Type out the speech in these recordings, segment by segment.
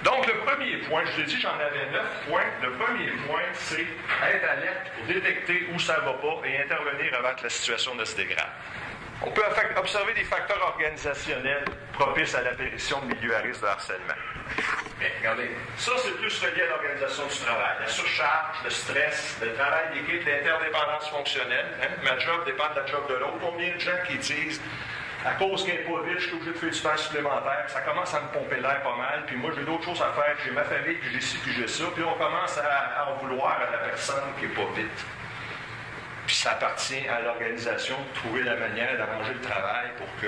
Donc, le premier point, je vous ai dit, j'en avais 9 points. Le premier point, c'est être alerte pour détecter où ça ne va pas et intervenir avant que la situation ne se dégrade. On peut observer des facteurs organisationnels propices à l'apparition de milieux à risque de harcèlement. Mais regardez, ça c'est plus relié à l'organisation du travail. La surcharge, le stress, le travail d'équipe, l'interdépendance fonctionnelle. Ma job dépend de la job de l'autre. Combien de gens qui disent, à cause qu'elle n'est pas vite, je suis obligé de faire du temps supplémentaire, ça commence à me pomper l'air pas mal, puis moi j'ai d'autres choses à faire, j'ai ma famille, puis j'ai ci, puis j'ai ça, puis on commence à en vouloir à la personne qui n'est pas vite. Puis ça appartient à l'organisation de trouver la manière d'arranger le travail pour que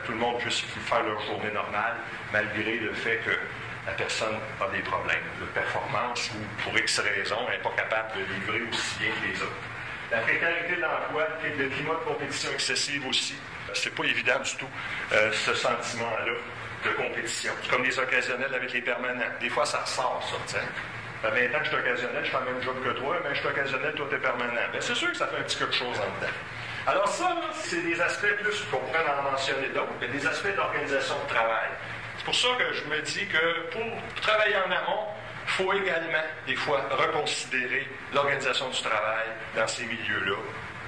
tout le monde puisse faire leur journée normale, malgré le fait que la personne a des problèmes de performance ou pour X raisons, elle n'est pas capable de livrer aussi bien que les autres. La précarité de l'emploi, le climat de compétition excessive aussi, c'est pas évident du tout, ce sentiment-là de compétition. C'est comme les occasionnels avec les permanents. Des fois, ça ressort, ça, tiens. Ça fait 20 ans que je suis occasionnel, je fais le même job que toi, mais je suis occasionnel, toi, t'es permanent. Bien, c'est sûr que ça fait un petit quelque chose en dedans. Alors ça, c'est des aspects plus qu'on pourrait en mentionner d'autres, mais des aspects d'organisation de travail. C'est pour ça que je me dis que pour travailler en amont, il faut également, des fois, reconsidérer l'organisation du travail dans ces milieux-là.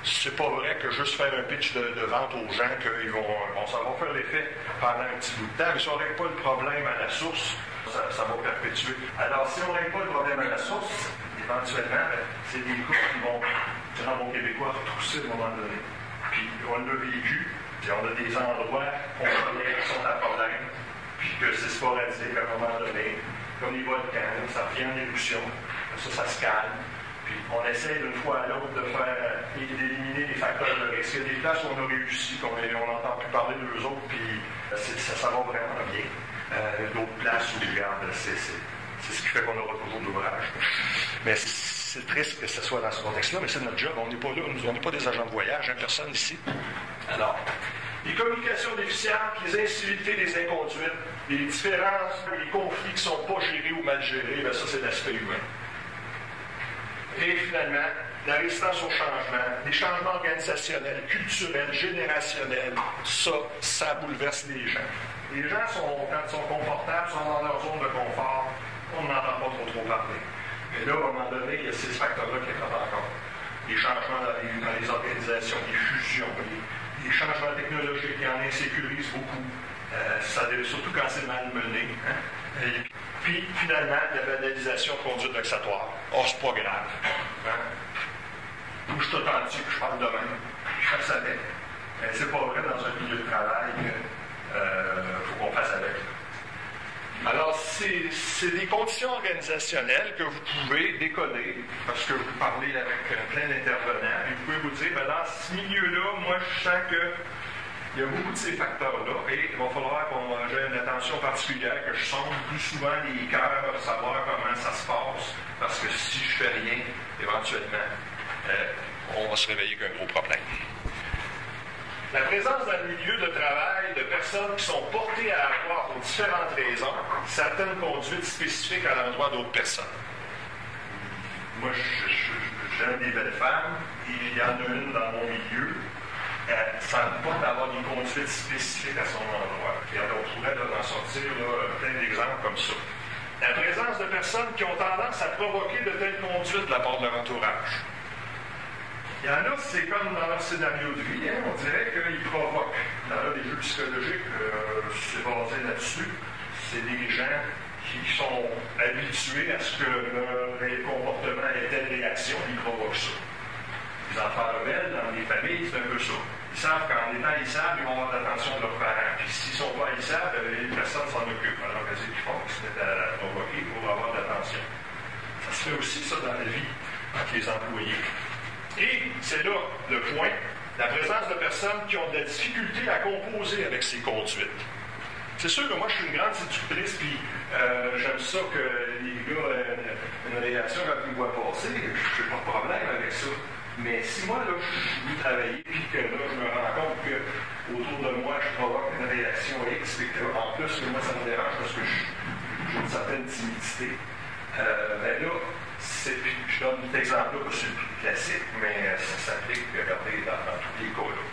C'est pas vrai que juste faire un pitch de vente aux gens qu'ils vont ça va faire l'effet pendant un petit bout de temps, mais si on ne règle pas le problème à la source, ça va perpétuer. Alors, si on ne règle pas le problème à la source, éventuellement, c'est des couples qui vont, durant mon québécois, retrousser à un moment donné. Puis, on l'a vécu, puis on a des endroits où qui sont à problème, puis que c'est sporadique à un moment donné, comme les volcans, ça revient en éruption, ça se calme. Puis on essaie d'une fois à l'autre d'éliminer les facteurs de risque. Il y a des places où on a réussi, on n'entend plus parler d'eux autres, puis ça va vraiment bien. D'autres places où, regarde, c'est ce qui fait qu'on aura toujours de l'ouvrage. Mais c'est triste que ce soit dans ce contexte-là, mais c'est notre job. On n'est pas là, on n'est pas des agents de voyage, personne ici. Alors, les communications déficientes, les incivilités, les inconduites, les différences, les conflits qui ne sont pas gérés ou mal gérés, bien ça, c'est l'aspect humain. Et finalement, la résistance au changement, les changements organisationnels, culturels, générationnels, ça bouleverse les gens. Les gens, quand ils sont confortables, sont dans leur zone de confort, on n'entend pas trop parler. Mais là, à un moment donné, il y a ces facteurs-là qui rentrent encore. Les changements dans les organisations, les fusions, les changements technologiques qui en insécurisent beaucoup, surtout quand c'est mal mené. Puis, finalement, la banalisation de conduite vexatoire. Oh, c'est pas grave. Ou je suis authentique, je parle de même. Je fasse avec. Mais c'est pas vrai dans un milieu de travail qu'il faut qu'on fasse avec. Alors, c'est des conditions organisationnelles que vous pouvez décoder, parce que vous parlez avec plein d'intervenants, et vous pouvez vous dire, dans ce milieu-là, moi, je sens que il y a beaucoup de ces facteurs-là et il va falloir qu'on ait une attention particulière, que je sonde plus souvent les cœurs pour savoir comment ça se passe, parce que si je fais rien, éventuellement, on va se réveiller avec un gros problème. La présence dans le milieu de travail de personnes qui sont portées à avoir, pour différentes raisons, certaines conduites spécifiques à l'endroit d'autres personnes. Moi, j'aime des belles femmes, et il y en a une dans mon milieu. Ça ne porte d'avoir des conduites spécifiques à son endroit. Et on pourrait en sortir plein d'exemples comme ça. La présence de personnes qui ont tendance à provoquer de telles conduites de la part de leur entourage. Il y en a, c'est comme dans leur scénario de vie, on dirait qu'ils provoquent. Dans des jeux psychologiques, c'est basé là-dessus. C'est des gens qui sont habitués à ce que leur comportement ait telle réaction, ils provoquent ça. Les enfants rebelles, dans les familles, c'est un peu ça. Ils savent qu'en étant haïssables, ils vont avoir l'attention de leurs parents. Puis s'ils ne sont pas haïssables, les personnes s'en occupent. Alors qu'est-ce qu'ils font? Ils se mettent à provoquer pour avoir l'attention. Ça se fait aussi, ça, dans la vie, entre les employés. Et c'est là le point, la présence de personnes qui ont de la difficulté à composer avec ces conduites. C'est sûr que moi, je suis une grande séductrice, puis j'aime ça que les gars aient une réaction quand ils me voient passer. Je n'ai pas de problème avec ça. Mais si moi, là, je veux travailler, puis que là, je me rends compte qu'autour de moi, je provoque une réaction X, et qu'en plus, moi, ça me dérange parce que j'ai une certaine timidité, ben là, je donne cet exemple-là, c'est le plus classique, mais ça s'applique, regardez, dans tous les cas-là.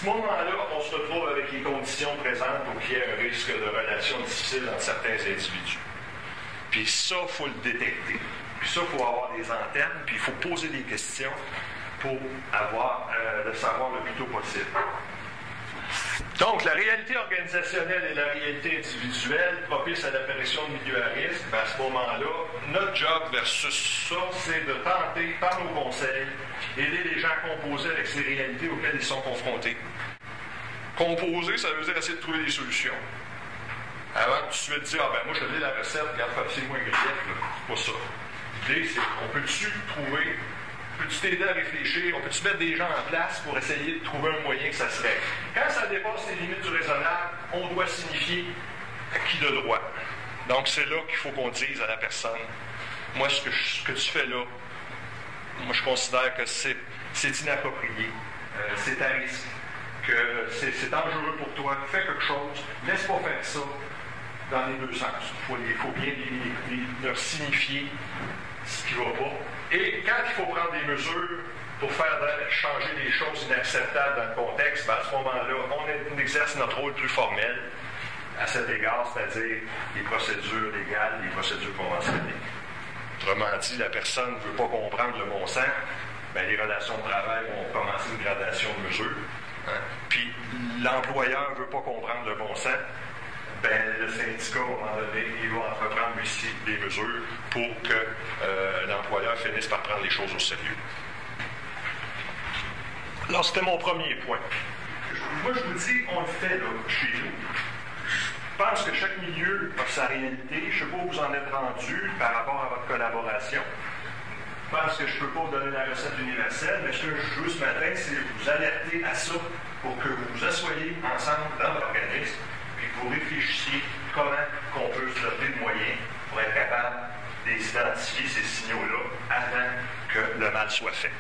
ce moment-là, on se retrouve avec les conditions présentes pour qu'il y ait un risque de relations difficiles entre certains individus. Puis ça, il faut le détecter. Puis ça, il faut avoir des antennes, puis il faut poser des questions pour avoir le savoir le plus tôt possible. Donc, la réalité organisationnelle et la réalité individuelle propice à l'apparition de milieux à risque, ben à ce moment-là, notre job versus ça, c'est de tenter, par nos conseils, aider les gens à composer avec ces réalités auxquelles ils sont confrontés. Composer, ça veut dire essayer de trouver des solutions. Avant que tu te dises, ah ben moi je te dis la recette, regarde, fais-moi un grief, c'est pas ça. L'idée, c'est on peut-tu trouver, peux-tu t'aider à réfléchir, on peut-tu mettre des gens en place pour essayer de trouver un moyen que ça se règle. Quand ça dépasse les limites du raisonnable, on doit signifier à qui de droit. Donc c'est là qu'il faut qu'on dise à la personne, moi ce que tu fais là, moi je considère que c'est inapproprié, c'est à risque, que c'est dangereux pour toi, fais quelque chose, laisse pas faire ça dans les deux sens. Il faut bien leur signifier ce qui ne va pas. Et quand il faut prendre des mesures pour faire changer des choses inacceptables dans le contexte, ben à ce moment-là, on exerce notre rôle plus formel à cet égard, c'est-à-dire les procédures légales, les procédures conventionnelles. Autrement dit, la personne ne veut pas comprendre le bon sens, ben les relations de travail vont commencer une gradation de mesures. Hein? Puis l'employeur ne veut pas comprendre le bon sens, ben, le syndicat, à un moment donné, il va entreprendre lui aussi des mesures pour que l'employeur finisse par prendre les choses au sérieux. Alors, c'était mon premier point. Moi, je vous dis, on le fait là, chez nous. Je pense que chaque milieu a sa réalité. Je ne sais pas où vous en êtes rendu par rapport à votre collaboration. Je pense que je ne peux pas vous donner la recette universelle, mais ce que je veux ce matin, c'est vous alerter à ça pour que vous vous assoyiez ensemble dans l'organisme et que vous réfléchissiez comment on peut se doter de moyens pour être capable d'identifier ces signaux-là avant que le mal soit fait.